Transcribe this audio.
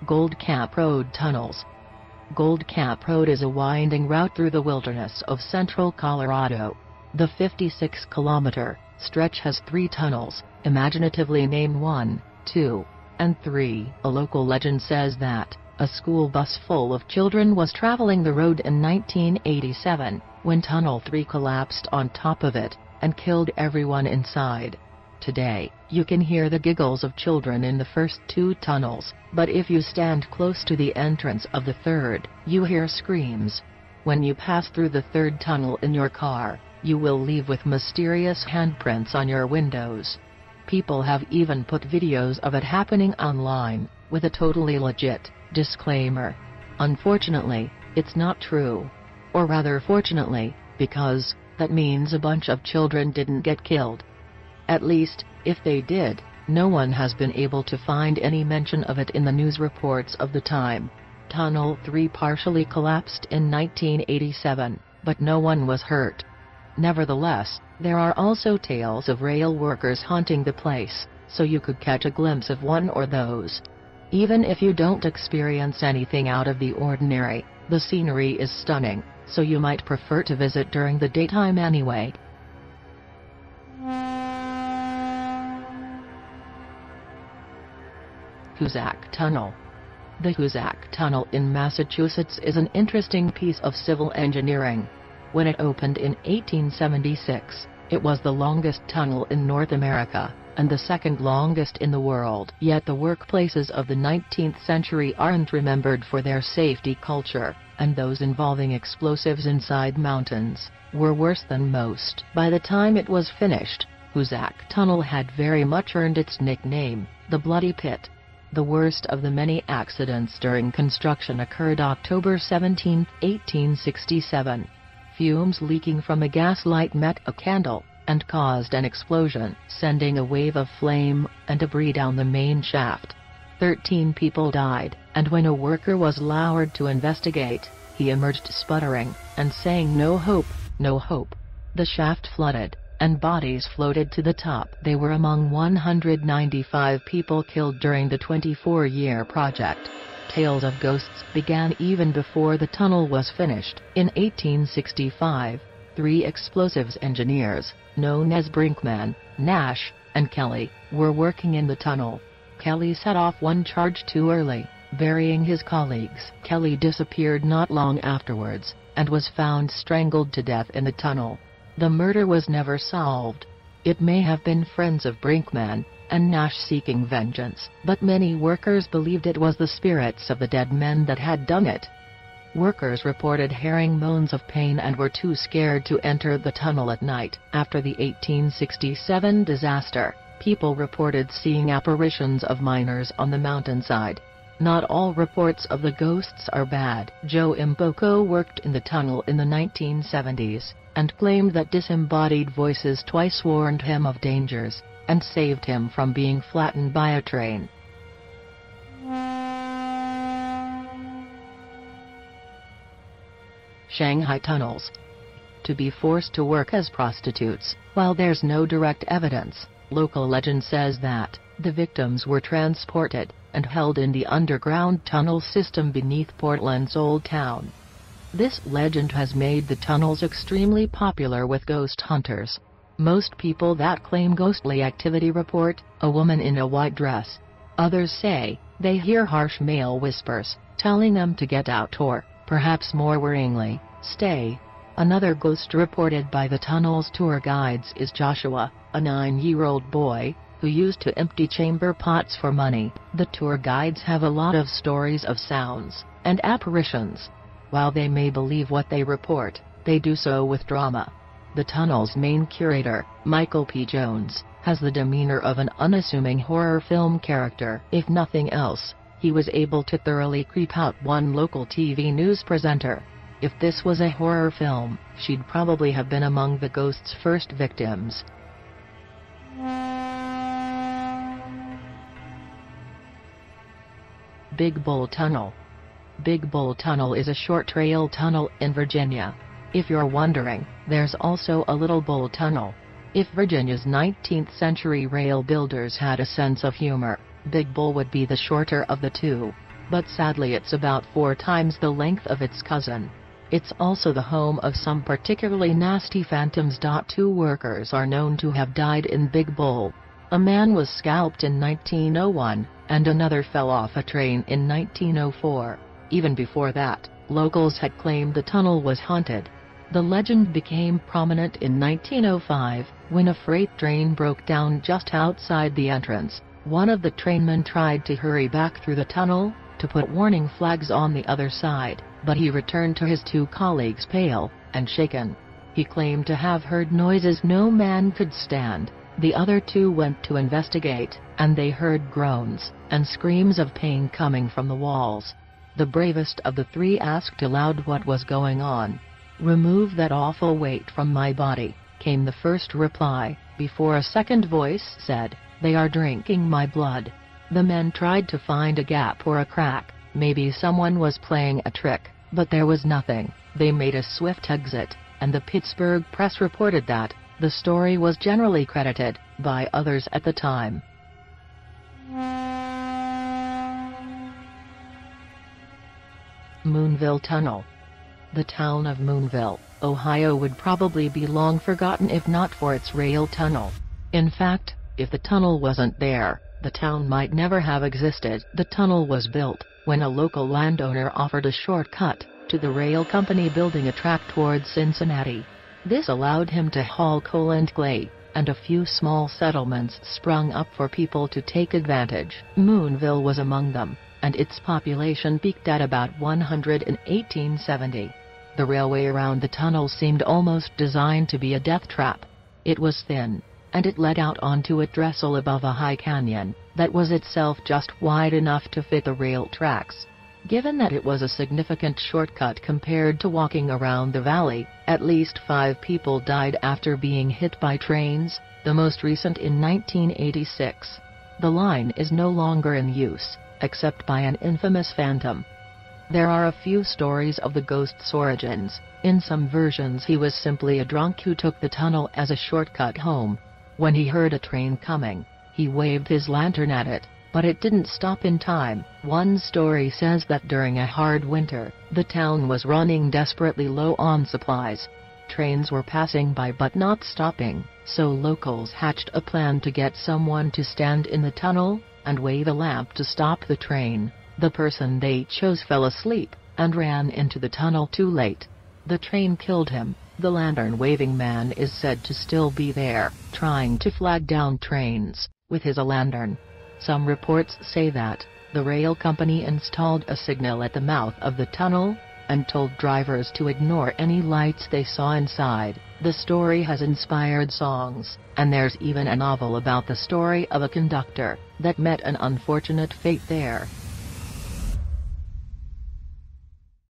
Gold Cap Road Tunnels. Gold Cap Road is a winding route through the wilderness of central Colorado. The 56-kilometer stretch has 3 tunnels, imaginatively named 1, 2, and 3. A local legend says that a school bus full of children was traveling the road in 1987, when Tunnel 3 collapsed on top of it, and killed everyone inside. Today, you can hear the giggles of children in the first 2 tunnels, but if you stand close to the entrance of the 3rd, you hear screams. When you pass through the 3rd tunnel in your car, you will leave with mysterious handprints on your windows. People have even put videos of it happening online, with a totally legit disclaimer. Unfortunately, it's not true. Or rather fortunately, because that means a bunch of children didn't get killed. At least, if they did, no one has been able to find any mention of it in the news reports of the time. Tunnel 3 partially collapsed in 1987, but no one was hurt. Nevertheless, there are also tales of rail workers haunting the place, so you could catch a glimpse of one or those. Even if you don't experience anything out of the ordinary, the scenery is stunning, so you might prefer to visit during the daytime anyway. Hoosac Tunnel. The Hoosac Tunnel in Massachusetts is an interesting piece of civil engineering. When it opened in 1876, it was the longest tunnel in North America, and the 2nd longest in the world. Yet the workplaces of the 19th century aren't remembered for their safety culture, and those involving explosives inside mountains were worse than most. By the time it was finished, Hoosac Tunnel had very much earned its nickname, the Bloody Pit. The worst of the many accidents during construction occurred October 17, 1867. Fumes leaking from a gas light met a candle, and caused an explosion, sending a wave of flame and debris down the main shaft. 13 people died, and when a worker was lowered to investigate, he emerged sputtering, and saying, "No hope, no hope." The shaft flooded, and bodies floated to the top. They were among 195 people killed during the 24-year project. Tales of ghosts began even before the tunnel was finished. In 1865, 3 explosives engineers, known as Brinkman, Nash, and Kelly, were working in the tunnel. Kelly set off one charge too early, burying his colleagues. Kelly disappeared not long afterwards, and was found strangled to death in the tunnel. The murder was never solved. It may have been friends of Brinkman and Nash seeking vengeance, but many workers believed it was the spirits of the dead men that had done it. Workers reported hearing moans of pain and were too scared to enter the tunnel at night. After the 1867 disaster, people reported seeing apparitions of miners on the mountainside. Not all reports of the ghosts are bad. Joe Imboko worked in the tunnel in the 1970s, and claimed that disembodied voices twice warned him of dangers, and saved him from being flattened by a train. Shanghai Tunnels. To be forced to work as prostitutes, while there's no direct evidence, local legend says that the victims were transported and held in the underground tunnel system beneath Portland's Old Town. This legend has made the tunnels extremely popular with ghost hunters. Most people that claim ghostly activity report a woman in a white dress. Others say they hear harsh male whispers, telling them to get out or, perhaps more worryingly, stay. Another ghost reported by the tunnel's tour guides is Joshua, a 9-year-old boy, who used to empty chamber pots for money. The tour guides have a lot of stories of sounds and apparitions. While they may believe what they report, they do so with drama. The tunnel's main curator, Michael P. Jones, has the demeanor of an unassuming horror film character. If nothing else, he was able to thoroughly creep out one local TV news presenter. If this was a horror film, she'd probably have been among the ghost's first victims. Big Bull Tunnel. Big Bull Tunnel is a short trail tunnel in Virginia. If you're wondering, there's also a Little Bull Tunnel. If Virginia's 19th century rail builders had a sense of humor, Big Bull would be the shorter of the two. but sadly it's about 4 times the length of its cousin. It's also the home of some particularly nasty phantoms. 2 workers are known to have died in Big Bull. A man was scalped in 1901, and another fell off a train in 1904. Even before that, locals had claimed the tunnel was haunted. The legend became prominent in 1905, when a freight train broke down just outside the entrance. One of the trainmen tried to hurry back through the tunnel, to put warning flags on the other side, but he returned to his 2 colleagues pale and shaken. He claimed to have heard noises no man could stand. The other 2 went to investigate, and they heard groans and screams of pain coming from the walls. The bravest of the 3 asked aloud what was going on. "Remove that awful weight from my body," came the first reply, before a second voice said, "They are drinking my blood." The men tried to find a gap or a crack, maybe someone was playing a trick, but there was nothing. They made a swift exit, and the Pittsburgh Press reported that. The story was generally credited by others at the time. Moonville Tunnel. The town of Moonville, Ohio would probably be long forgotten if not for its rail tunnel. In fact, if the tunnel wasn't there, the town might never have existed. The tunnel was built when a local landowner offered a shortcut to the rail company building a track towards Cincinnati. This allowed him to haul coal and clay, and a few small settlements sprung up for people to take advantage. Moonville was among them, and its population peaked at about 100 in 1870. The railway around the tunnel seemed almost designed to be a death trap. It was thin, and it led out onto a trestle above a high canyon that was itself just wide enough to fit the rail tracks. Given that it was a significant shortcut compared to walking around the valley, at least 5 people died after being hit by trains, the most recent in 1986. The line is no longer in use, except by an infamous phantom. There are a few stories of the ghost's origins. In some versions he was simply a drunk who took the tunnel as a shortcut home. When he heard a train coming, he waved his lantern at it, but it didn't stop in time. One story says that during a hard winter, the town was running desperately low on supplies. Trains were passing by but not stopping, so locals hatched a plan to get someone to stand in the tunnel and wave a lamp to stop the train. The person they chose fell asleep and ran into the tunnel too late. The train killed him. The lantern-waving man is said to still be there, trying to flag down trains with his lantern. Some reports say that the rail company installed a signal at the mouth of the tunnel and told drivers to ignore any lights they saw inside. The story has inspired songs, and there's even a novel about the story of a conductor that met an unfortunate fate there.